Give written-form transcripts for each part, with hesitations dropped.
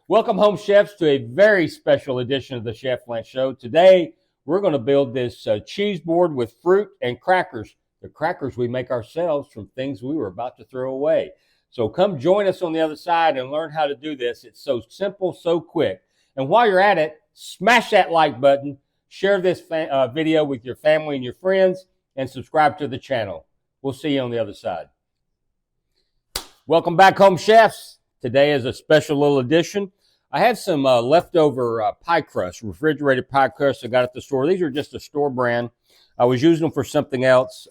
Welcome home, chefs, to a very special edition of the Chef Lance Show. Today, we're going to build this cheese board with fruit and crackers. The crackers we make ourselves from things we were about to throw away. So come join us on the other side and learn how to do this. It's so simple, so quick. And while you're at it, smash that like button, share this video with your family and your friends, and subscribe to the channel. We'll see you on the other side. Welcome back home, chefs. Today is a special little edition. I had some leftover pie crust, refrigerated pie crust I got at the store. These are just a store brand. I was using them for something else.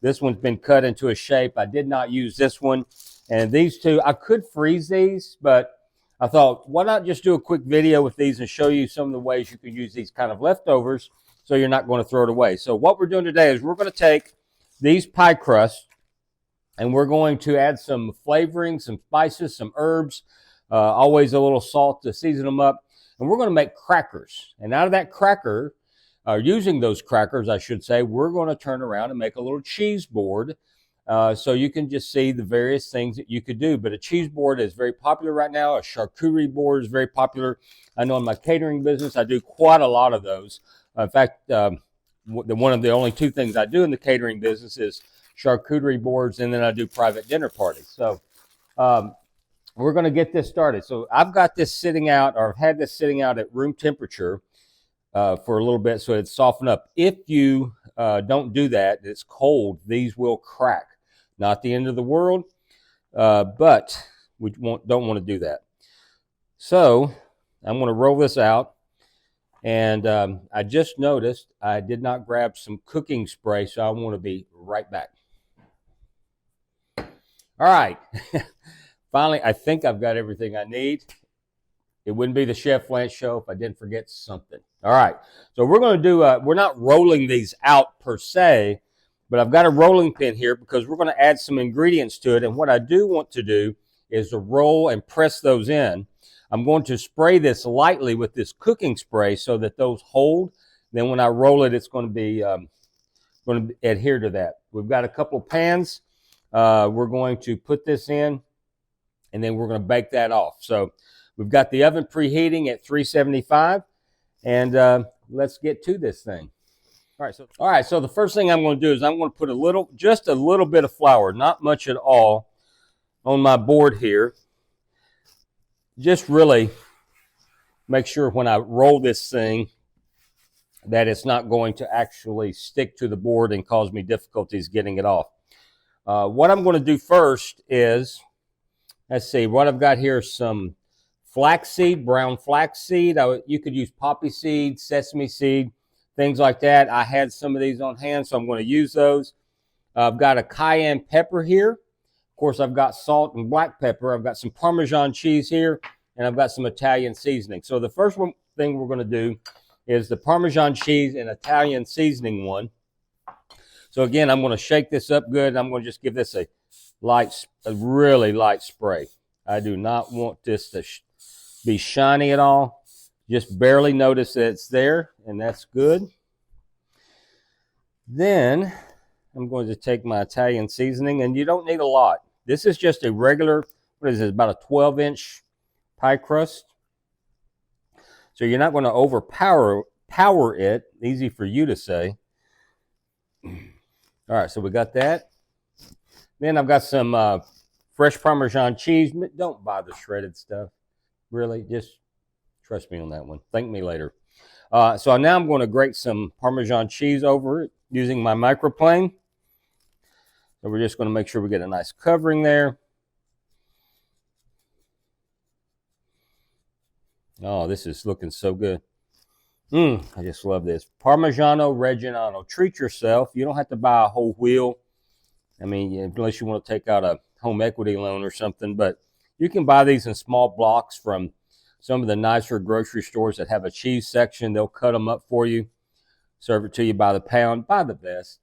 This one's been cut into a shape. I did not use this one. And these two, I could freeze these, but I thought, why not just do a quick video with these and show you some of the ways you can use these kind of leftovers so you're not going to throw it away. So what we're doing today is we're going to take these pie crusts and we're going to add some flavoring, some spices, some herbs, always a little salt to season them up. And we're going to make crackers. And out of that cracker, using those crackers, I should say, we're going to turn around and make a little cheese board. So you can just see the various things that you could do. But a cheese board is very popular right now. A charcuterie board is very popular. I know in my catering business, I do quite a lot of those. In fact, one of the only two things I do in the catering business is charcuterie boards, and then I do private dinner parties. So we're going to get this started. So I've got this sitting out, or I've had this sitting out at room temperature for a little bit so it's softened up. If you don't do that, it's cold, these will crack. Not the end of the world, but we don't want to do that. So I'm going to roll this out. And I just noticed I did not grab some cooking spray, so I want to be right back. All right. Finally, I think I've got everything I need. It wouldn't be the Chef Lance Show if I didn't forget something. All right. So we're going to do, we're not rolling these out per se, but I've got a rolling pin here because we're going to add some ingredients to it. And what I do want to do is to roll and press those in. I'm going to spray this lightly with this cooking spray so that those hold. Then when I roll it, it's going to adhere to that. We've got a couple of pans. We're going to put this in, and then we're going to bake that off. So we've got the oven preheating at 375, and let's get to this thing. All right, so the first thing I'm going to do is I'm going to put just a little bit of flour, not much at all, on my board here. Just really make sure when I roll this thing that it's not going to actually stick to the board and cause me difficulties getting it off. What I'm going to do first is, let's see, what I've got here is some flaxseed, brown flaxseed. You could use poppy seed, sesame seed, things like that. I had some of these on hand, so I'm going to use those. I've got a cayenne pepper here. Of course, I've got salt and black pepper. I've got some Parmesan cheese here, and I've got some Italian seasoning. So the first thing we're going to do is the Parmesan cheese and Italian seasoning one. So again, I'm going to shake this up good. I'm going to just give this a really light spray. I do not want this to be shiny at all. Just barely notice that it's there, and that's good. Then I'm going to take my Italian seasoning, and you don't need a lot. This is just a regular, what is it, about a 12-inch pie crust. So you're not going to overpower it. Easy for you to say. All right, so we got that. Then I've got some fresh Parmesan cheese. Don't buy the shredded stuff. Really, just trust me on that one. Thank me later. So now I'm going to grate some Parmesan cheese over it using my microplane. So we're just going to make sure we get a nice covering there. Oh, this is looking so good. I just love this. Parmigiano Reggiano. Treat yourself. You don't have to buy a whole wheel. I mean, unless you want to take out a home equity loan or something. But you can buy these in small blocks from some of the nicer grocery stores that have a cheese section. They'll cut them up for you, serve it to you by the pound. Buy the best.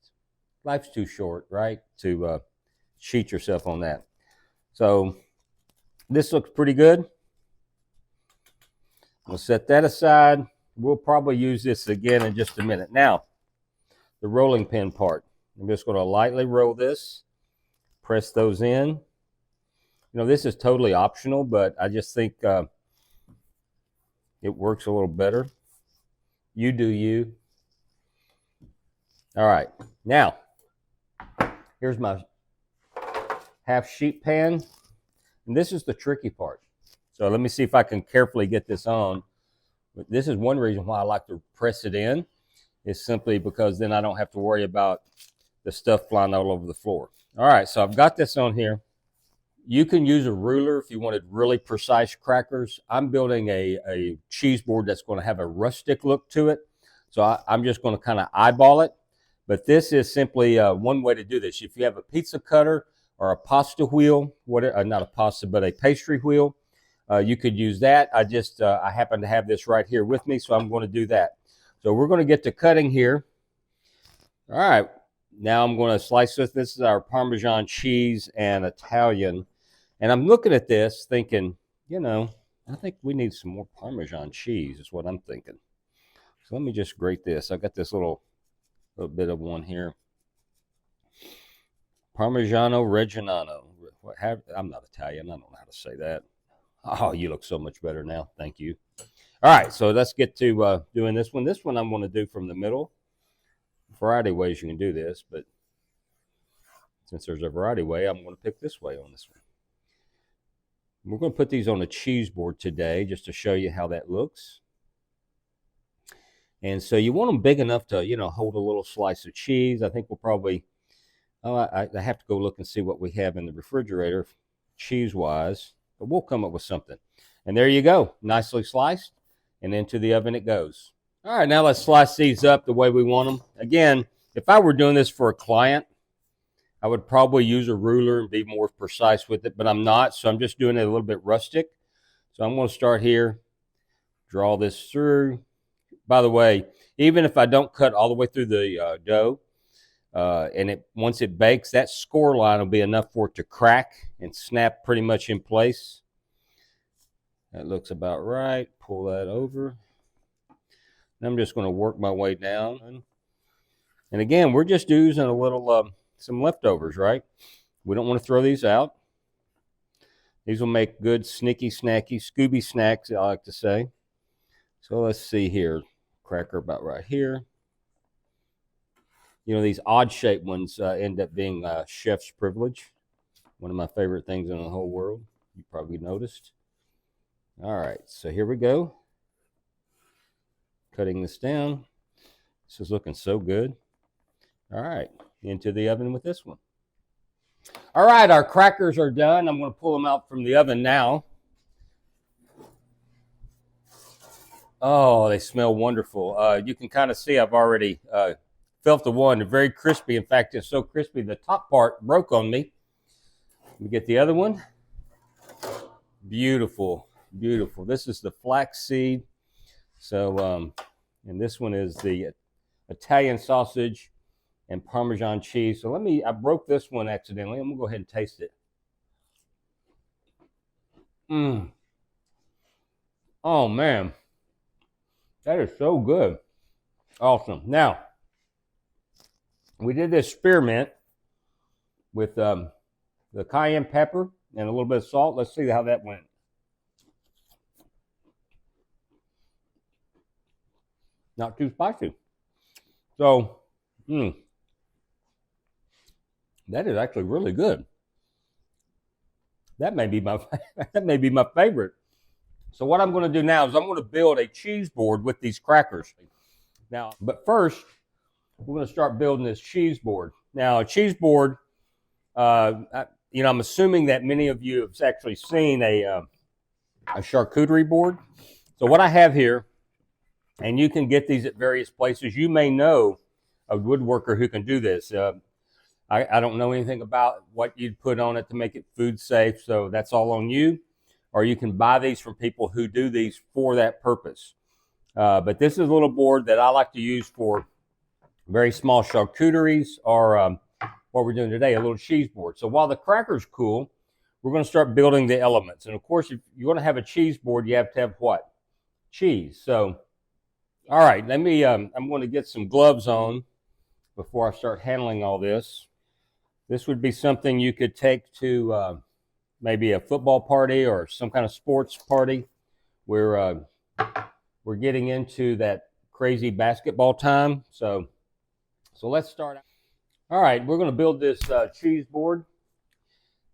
Life's too short, right, to cheat yourself on that. So this looks pretty good. We'll set that aside. We'll probably use this again in just a minute. Now, the rolling pin part. I'm just going to lightly roll this, press those in. You know, this is totally optional, but I just think it works a little better. You do you. All right, now here's my half sheet pan, and this is the tricky part. So let me see if I can carefully get this on. This is one reason why I like to press it in, is simply because then I don't have to worry about the stuff flying all over the floor. All right, so I've got this on here. You can use a ruler if you wanted really precise crackers. I'm building a cheese board that's going to have a rustic look to it. So I'm just going to kind of eyeball it. But this is simply one way to do this. If you have a pizza cutter or a pasta wheel, not a pasta, but a pastry wheel, you could use that. I happen to have this right here with me, so I'm going to do that. So we're going to get to cutting here. All right. Now I'm going to slice this. This is our Parmesan cheese and Italian. And I'm looking at this thinking, I think we need some more Parmesan cheese is what I'm thinking. So let me just grate this. I've got this little bit of one here. Parmigiano Reggiano. I'm not Italian. I don't know how to say that. Oh, you look so much better now. Thank you. All right, so let's get to doing this one. This one I'm going to do from the middle. Variety of ways you can do this, but since there's a variety way, I'm going to pick this way on this one. We're going to put these on a cheese board today just to show you how that looks. And so you want them big enough to, hold a little slice of cheese. I think we'll probably, I have to go look and see what we have in the refrigerator cheese-wise, but we'll come up with something. And there you go, nicely sliced, and into the oven it goes. All right, now let's slice these up the way we want them. Again, if I were doing this for a client, I would probably use a ruler and be more precise with it, but I'm not, so I'm just doing it a little bit rustic. So I'm going to start here, draw this through. By the way, even if I don't cut all the way through the dough, and once it bakes, that score line will be enough for it to crack and snap pretty much in place. That looks about right. Pull that over. I'm just going to work my way down. And again, we're just using a little, some leftovers, right? We don't want to throw these out. These will make good sneaky, snacky, Scooby snacks, I like to say. So let's see here. Cracker about right here. These odd-shaped ones end up being chef's privilege. One of my favorite things in the whole world. You probably noticed. All right, so here we go. Cutting this down. This is looking so good. All right, into the oven with this one. All right, our crackers are done. I'm going to pull them out from the oven now. Oh, they smell wonderful. You can kind of see I've already felt the one. They're very crispy. In fact, it's so crispy the top part broke on me. Let me get the other one. Beautiful, beautiful. This is the flaxseed. So, and this one is the Italian sausage and Parmesan cheese. So I broke this one accidentally. I'm going to go ahead and taste it. Oh, man. That is so good. Awesome. Now, we did this spearmint with the cayenne pepper and a little bit of salt. Let's see how that went. Not too spicy. So, that is actually really good. That may be my favorite. So what I'm going to do now is I'm going to build a cheese board with these crackers. Now, but first, we're going to start building this cheese board. Now, a cheese board, I'm assuming that many of you have actually seen a charcuterie board. So what I have here, and you can get these at various places. You may know a woodworker who can do this. I don't know anything about what you'd put on it to make it food safe, so that's all on you. Or you can buy these from people who do these for that purpose. But this is a little board that I like to use for very small charcuteries or what we're doing today, a little cheese board. So while the cracker's cool, we're going to start building the elements. And of course, if you want to have a cheese board, you have to have what? Cheese. So, all right, I'm going to get some gloves on before I start handling all this. This would be something you could take to maybe a football party or some kind of sports party where we're getting into that crazy basketball time. So let's start. All right, we're going to build this cheese board.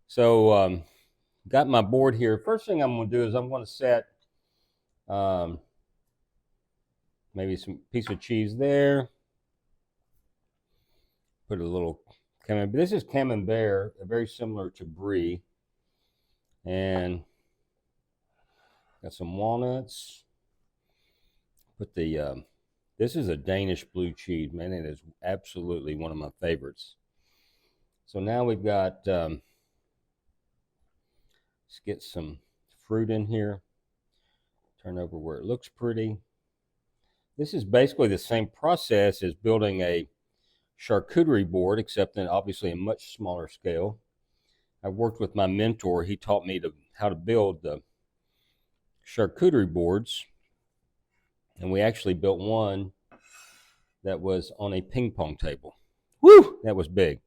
So got my board here. First thing I'm going to do is I'm going to set maybe some piece of cheese there. Put a little camembert. This is camembert, very similar to brie. And got some walnuts. Put the this is a Danish blue cheese, man. It is absolutely one of my favorites. So now we've got let's get some fruit in here. Turn over where it looks pretty. This is basically the same process as building a charcuterie board, except in obviously a much smaller scale. I worked with my mentor. He taught me how to build the charcuterie boards, and we actually built one that was on a ping pong table. Woo! That was big.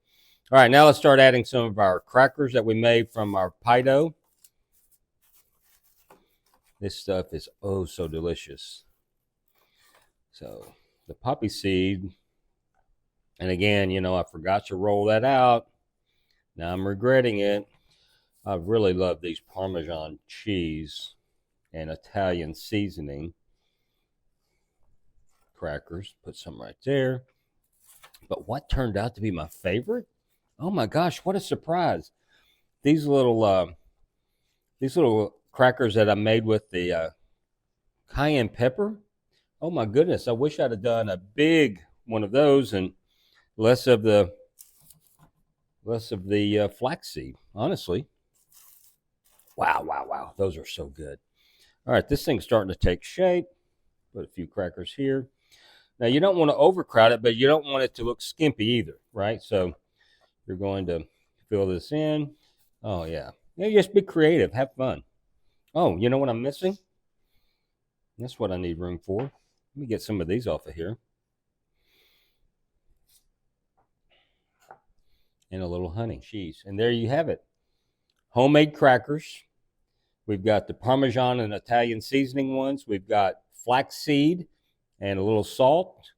All right, now let's start adding some of our crackers that we made from our pie dough. This stuff is oh so delicious. So the poppy seed, and again, you know, I forgot to roll that out. Now I'm regretting it. I really love these Parmesan cheese and Italian seasoning crackers. Put some right there. But what turned out to be my favorite? Oh my gosh, what a surprise. These little crackers that I made with the cayenne pepper. Oh my goodness, I wish I'd have done a big one of those and less of the flaxseed, honestly. Wow. Those are so good. All right, this thing's starting to take shape. Put a few crackers here. Now, you don't want to overcrowd it, but you don't want it to look skimpy either, right? So you're going to fill this in. Oh, yeah. Yeah, just be creative. Have fun. Oh, you know what I'm missing? That's what I need room for. Let me get some of these off of here. And a little honey, cheese. And there you have it. Homemade crackers. We've got the Parmesan and Italian seasoning ones. We've got flaxseed and a little salt.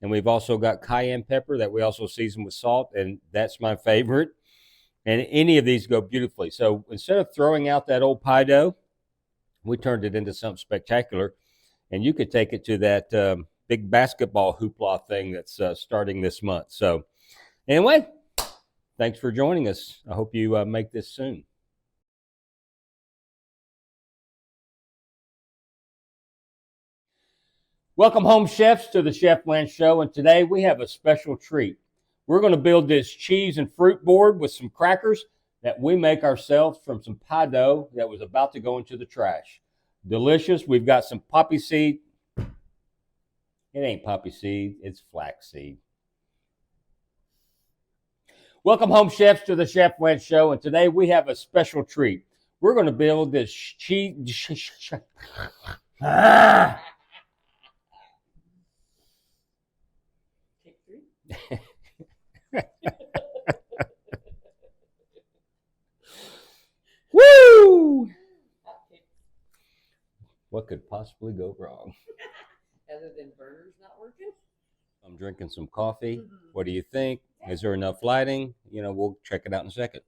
And we've also got cayenne pepper that we also season with salt. And that's my favorite. And any of these go beautifully. So instead of throwing out that old pie dough, we turned it into something spectacular. And you could take it to that big basketball hoopla thing that's starting this month. So anyway, thanks for joining us. I hope you make this soon. Welcome home, chefs, to the Chef Lance Show. And today we have a special treat. We're going to build this cheese and fruit board with some crackers that we make ourselves from some pie dough that was about to go into the trash. Delicious. We've got some poppy seed. It ain't poppy seed, it's flaxseed. Welcome home, chefs, to the Chef Lance Show. And today we have a special treat. We're going to build this cheese. Woo! What could possibly go wrong? Other than burners not working? I'm drinking some coffee. What do you think? Is there enough lighting? You know, we'll check it out in a second.